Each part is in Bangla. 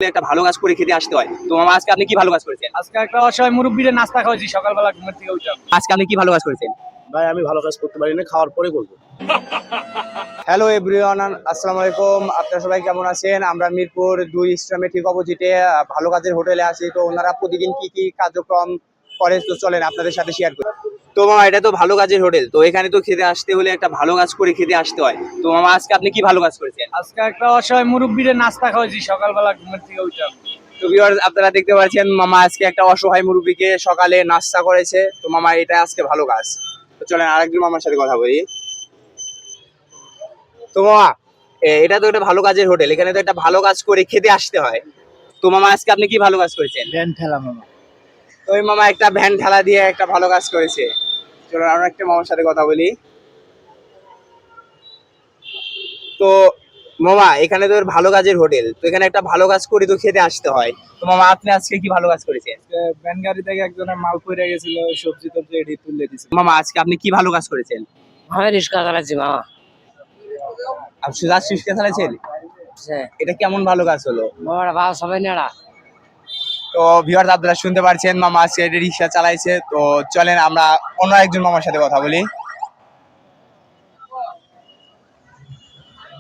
একটা ভালো কাজ করে খেতে আসতে হয়। তো মামা আজকে আপনি কি ভালো কাজ করেছেন? আজকে একটা অসহায় মুরব্বীরে নাস্তা খাওয়াইছি সকালবেলা ঘুমের থেকে উঠলাম। আজকে আপনি কি ভালো কাজ করেছেন? ভাই আমি ভালো কাজ করতে পারি না, খাওয়ার পরে করবো। হ্যালো এভরিওয়ান, আসসালামু আলাইকুম। আপনারা সবাই কেমন আছেন? আমরা মিরপুর 2 স্ট্রিমের ঠিক অপোজিটে ভালো কাজের হোটেলে আছি। তো ওনারা প্রতিদিন কি কি কার্যক্রম করে তো চলেন আপনাদের সাথে শেয়ার করি। তো মামা এটা তো ভালো কাজের হোটেল, তো এখানে তো খেতে আসতে হলে একটা ভালো কাজ করে খেতে আসতে হয়। তো মামা আজকে আপনি কি ভালো কাজ করেছেন? আজকে একটা অসহায় মুরব্বীরে নাস্তা খাওয়াইছি সকালবেলা ঘুমের থেকে উঠলাম। তো ভিউয়ার্স আপনারা দেখতে পাচ্ছেন মামা আজকে একটা অসহায় মুরব্বীকে সকালে নাস্তা করেছে। তো মামা এটা আজকে ভালো কাজ। তো চলেন আরেকজন মামার সাথে কথা বলি। তো মামা এটা তো একটা ভালো কাজের হোটেল, এখানে তো একটা ভালো কাজ করে খেতে আসতে হয়। তো মামা আজকে আপনি কি ভালো কাজ করেছেন? ভ্যান ঠেলা মামা। তো ওই মামা একটা ভ্যান ঠেলা দিয়ে একটা ভালো কাজ করেছে। চলুন আমরা একটা মামার সাথে কথা বলি। তো মামা এখানে তো ভালো কাজের হোটেল, তো এখানে একটা ভালো কাজ করে তো খেতে আসতে হয়। তো মামা আপনি আজকে কি ভালো কাজ করেছেন? ভ্যান গাড়ি থেকে একজনের মাল পড়ে গেছিল, ওই সবজি টবজি এটি তুলে দিছিল। মামা আজকে আপনি কি ভালো কাজ করেছেন? আমি রিক্সা চালাচ্ছি মামা। আপনি সুজাত শিশকে চালাচ্ছেন? এটা কেমন ভালো কাজ হলো? মামারা ভালো সবাই নেড়া। তো ভিউয়ার্স আপনারা শুনতে পারছেন মামা আজকে রিক্সা চালাইছে। তো চলেন আমরা অন্য একজন মামার সাথে কথা বলি।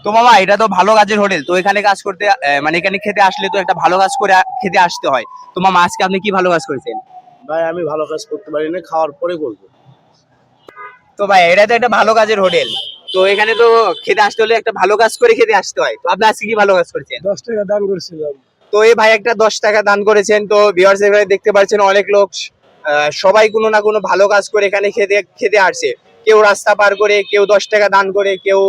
তো মামা এটা তো ভালো কাজের হোটেল, তো এখানে কাজ করতে মানে এখানে খেতে আসলে তো একটা ভালো কাজ করে খেতে আসতে হয়। তো মামা আজকে আপনি কি ভালো কাজ করেছেন? ভাই আমি ভালো কাজ করতে পারি না, খাওয়ার পরে করবো। তো ভাই এটা তো একটা ভালো কাজের হোটেল, তো এখানে তো খেতে আসতে হলে একটা ভালো কাজ করে খেতে আসতে হয়। তো আপনি আজকে কি ভালো কাজ করেছেন? 10 টাকা দান করছিলাম। তো এই ভাই একটা 10 টাকা দান করেছেন। তো ভিউয়ার্স এখানে দেখতে পাচ্ছেন অনেক লোক সবাই কোনো না কোনো ভালো কাজ করে এখানে খেতে খেতে আসছে। কেউ রাস্তা পার করে, কেউ 10 টাকা দান করে, কেউ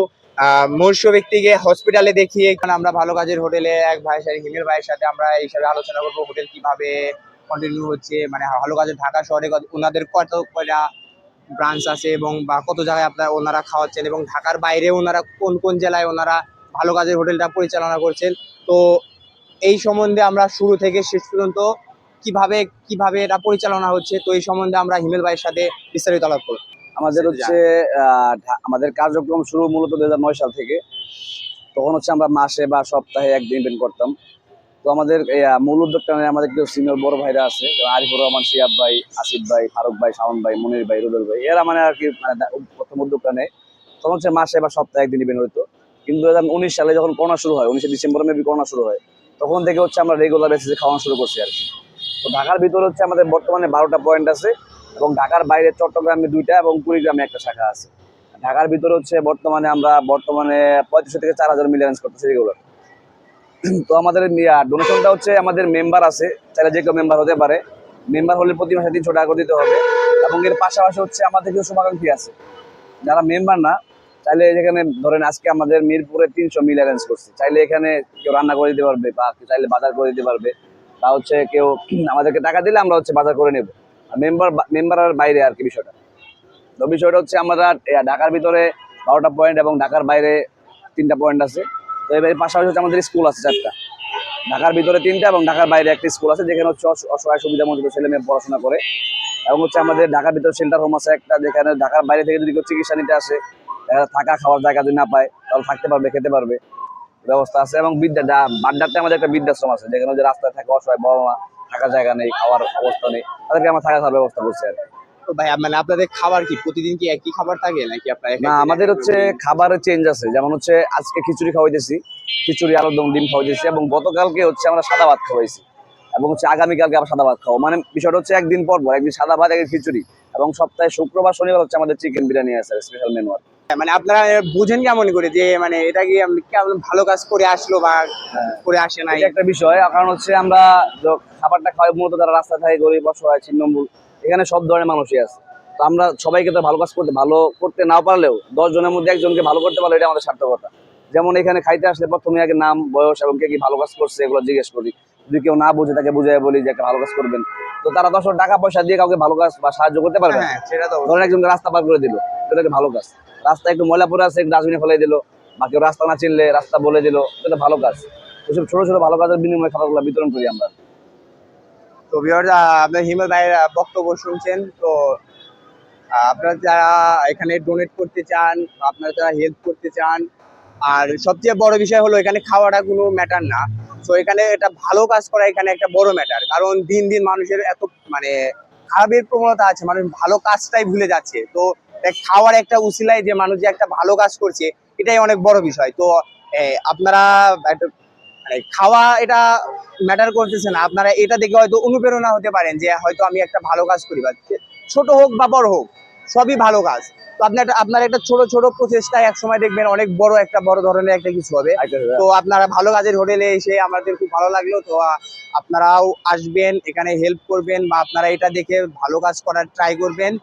মনুষ্য ব্যক্তিকে হসপিটালে দেখিয়ে। এখানে আমরা ভালো কাজের হোটেলে এক ভাইয়ের সাথে, হিমেল ভাইয়ের সাথে আমরা এই হিসাবে আলোচনা করবো হোটেল কিভাবে কন্টিনিউ হচ্ছে, মানে ভালো কাজের ঢাকা শহরে ওনাদের কত কয়টা ব্রাঞ্চ আছে এবং বা কত জায়গায় আপনারা ওনারা খাওয়াচ্ছেন, এবং ঢাকার বাইরে ওনারা কোন কোন জেলায় ওনারা ভালো কাজের হোটেলটা পরিচালনা করছেন। তো এই সম্বন্ধে আমরা শুরু থেকে শেষ পর্যন্ত কিভাবে কিভাবে এটা পরিচালনা হচ্ছে, তো এই সম্বন্ধে আমরা হিমেল ভাইয়ের সাথে বিস্তারিত আলাপ করব। আমাদের হচ্ছে আমাদের কার্যক্রম শুরু মূলত 2009 সাল থেকে। তখন হচ্ছে আমরা মাসে বা সপ্তাহে একদিন ইভেন্ট করতাম। তো আমাদের মূল উদ্যোগটা নিয়ে আমাদের কেউ সিনিয়র বড় ভাইরা আছে, যেমন আরিফুর রহমান, শিয়াব ভাই, আসিফ ভাই, ফারুক ভাই, শাওন ভাই, মনির ভাই, রুবেল ভাই, এরা মানে আর কি প্রথম উদ্যোগটা নেয়। তখন হচ্ছে মাসে বা সপ্তাহে একদিন ইভেন্ট হইতো। কিন্তু 2019 সালে যখন করোনা শুরু হয়, 19 ডিসেম্বর মেবি করোনা শুরু হয়, তখন থেকে হচ্ছে আমরা রেগুলার বেসিসে খাওয়ানো শুরু করছি আর কি। তো ঢাকার ভিতরে হচ্ছে আমাদের বর্তমানে 12টা পয়েন্ট আছে, এবং ঢাকার বাইরে চট্টগ্রামে 2টা এবং কুড়িগ্রামে একটা শাখা আছে। ঢাকার ভিতরে হচ্ছে বর্তমানে 3500 থেকে 4000 মিলে অ্যারেঞ্জ করতেছি রেগুলার। তো আমাদের ডোনেশনটা হচ্ছে, আমাদের মেম্বার আছে, চাইলে যে কেউ মেম্বার হতে পারে। মেম্বার হলে প্রতি মাসে 300 টাকা করে দিতে হবে। এবং এর পাশাপাশি হচ্ছে আমাদের কিছু শুভাকাঙ্ক্ষী আছে যারা মেম্বার না, চাইলে যেখানে ধরেন আজকে আমাদের মিরপুরে 300 মিল অ্যারেঞ্জ করছে, চাইলে এখানে কেউ রান্না করে দিতে পারবে, বা চাইলে বাজার করে দিতে পারবে, বা হচ্ছে কেউ আমাদেরকে টাকা দিলে আমরা হচ্ছে বাজার করে নেব। মেম্বারের বাইরে আর কি বিষয়টা। তো বিষয়টা হচ্ছে আমরা ঢাকার ভিতরে 12টা পয়েন্ট এবং ঢাকার বাইরে 3টা পয়েন্ট আছে। তো এবার পাশাপাশি হচ্ছে আমাদের স্কুল আছে 4টা, ঢাকার ভিতরে 3টা এবং ঢাকার বাইরে একটা স্কুল আছে, যেখানে হচ্ছে অসহায় সুবিধা মতো ছেলে মেয়ে পড়াশোনা করে। এবং হচ্ছে আমাদের ঢাকার ভিতরে শেল্টার হোম আছে একটা, যেখানে ঢাকার বাইরে থেকে যদি কেউ চিকিৎসা নিতে আসে, থাকা খাওয়ার জায়গা যদি না পায় তাহলে থাকতে পারবে, খেতে পারবে, ব্যবস্থা আছে। এবং বাড্ডাতে আমাদের একটা বৃদ্ধাশ্রম আছে, যেখানে যে রাস্তায় থাকে অসহায় বাবা মা, থাকার জায়গা নেই, খাওয়ার অবস্থা নেই, তাদেরকে আমরা থাকা খাওয়ার ব্যবস্থা করছি আর কি। তো ভাই মানে আপনাদের খাবার কি প্রতিদিন কি একই খাবার থাকে নাকি আপনারা না, আমাদের হচ্ছে খাবারের চেঞ্জ আছে। যেমন হচ্ছে আজকে খিচুড়ি খাওয়াইতেছি, খিচুড়ি আলুর দম ডিম খাওয়াইতেছি, এবং গতকালকে হচ্ছে আমরা সাদা ভাত খাওয়াইছি, এবং হচ্ছে আগামীকালকে আবার সাদা ভাত খাওয়া। মানে বিষয়টা হচ্ছে একদিন পর পর, একদিন সাদা ভাত, একদিন খিচুড়ি, এবং সপ্তাহে শুক্রবার শনিবার হচ্ছে আমাদের চিকেন বিরিয়ানি আছে, স্পেশাল মেনু আর। মানে আপনারা বুঝেন কেমন করে যে মানে এটা কি কেমন ভালো কাজ করে আসলো বা করে আসে না? এটা একটা বিষয়, কারণ হচ্ছে আমরা খাবারটা খাওয়াই মূলত যারা রাস্তা থাকে, গরিব অসহায় ছিন্নমূল, এখানে সব ধরনের মানুষই আছে। তো আমরা সবাইকে তো ভালো কাজ ভালো করতে না পারলেও 10 জনের মধ্যে একজনকে ভালো করতে পারলে এটা আমাদের সার্থকতা। যেমন এখানে খাইতে আসলে প্রথমে আগে নাম, বয়স এবং কে কি ভালো কাজ করছে এগুলো জিজ্ঞেস করি। যদি কেউ না বুঝে তাকে বুঝাই বলি যে একটা ভালো কাজ করবেন। তো তারা 10 টাকা পয়সা দিয়ে কাউকে ভালো কাজ বা সাহায্য করতে পারবে। হ্যাঁ সেটা তো ধরেন একজনকে রাস্তা পার করে দিল, এটা ভালো কাজ। রাস্তা একটু ময়লা পড়ে আছে, একটু ডাস্টবিনে ফেলাই দিল, বা কেউ রাস্তা না চিনলে রাস্তা বলে দিল, এটা ভালো কাজ। ওইসব ছোট ছোট ভালো কাজের বিনিময়ে খাবারগুলো বিতরণ করি আমরা। তো ভিউয়ার্স আপনার হিমেল ভাইয়ের বক্তব্য শুনছেন। তো আপনারা যারা এখানে ডোনেট করতে চান, আপনারা যারা হেল্প করতে চান, আর সবচেয়ে বড় বিষয় হলো এখানে খাওয়াটা কোনো ম্যাটার না, তো এখানে এটা ভালো কাজ করা এখানে একটা বড় ম্যাটার, কারণ দিন দিন মানুষের এত মানে খারাপের প্রবণতা আছে, মানুষ ভালো কাজটাই ভুলে যাচ্ছে। তো খাওয়ার একটা উসিলায় যে মানুষ যে একটা ভালো কাজ করছে, এটাই অনেক বড় বিষয়। তো আপনারা একটা মানে খাওয়া এটা ম্যাটার করতেছে না, আপনারা এটা দেখে হয়তো অনুপ্রেরণা হতে পারেন যে হয়তো আমি একটা ভালো কাজ করি, বা ছোট হোক বা বড় হোক সবই ভালো কাজ। তো আপনার একটা ছোট ছোট প্রচেষ্টা এক সময় দেখবেন অনেক বড় ধরনের একটা কিছু হবে। তো আপনারা ভালো কাজের হোটেলে এসে আমাদের খুব ভালো লাগলো। তো আপনারাও আসবেন, এখানে হেল্প করবেন, বা আপনারা এটা দেখে ভালো কাজ করার ট্রাই করবেন।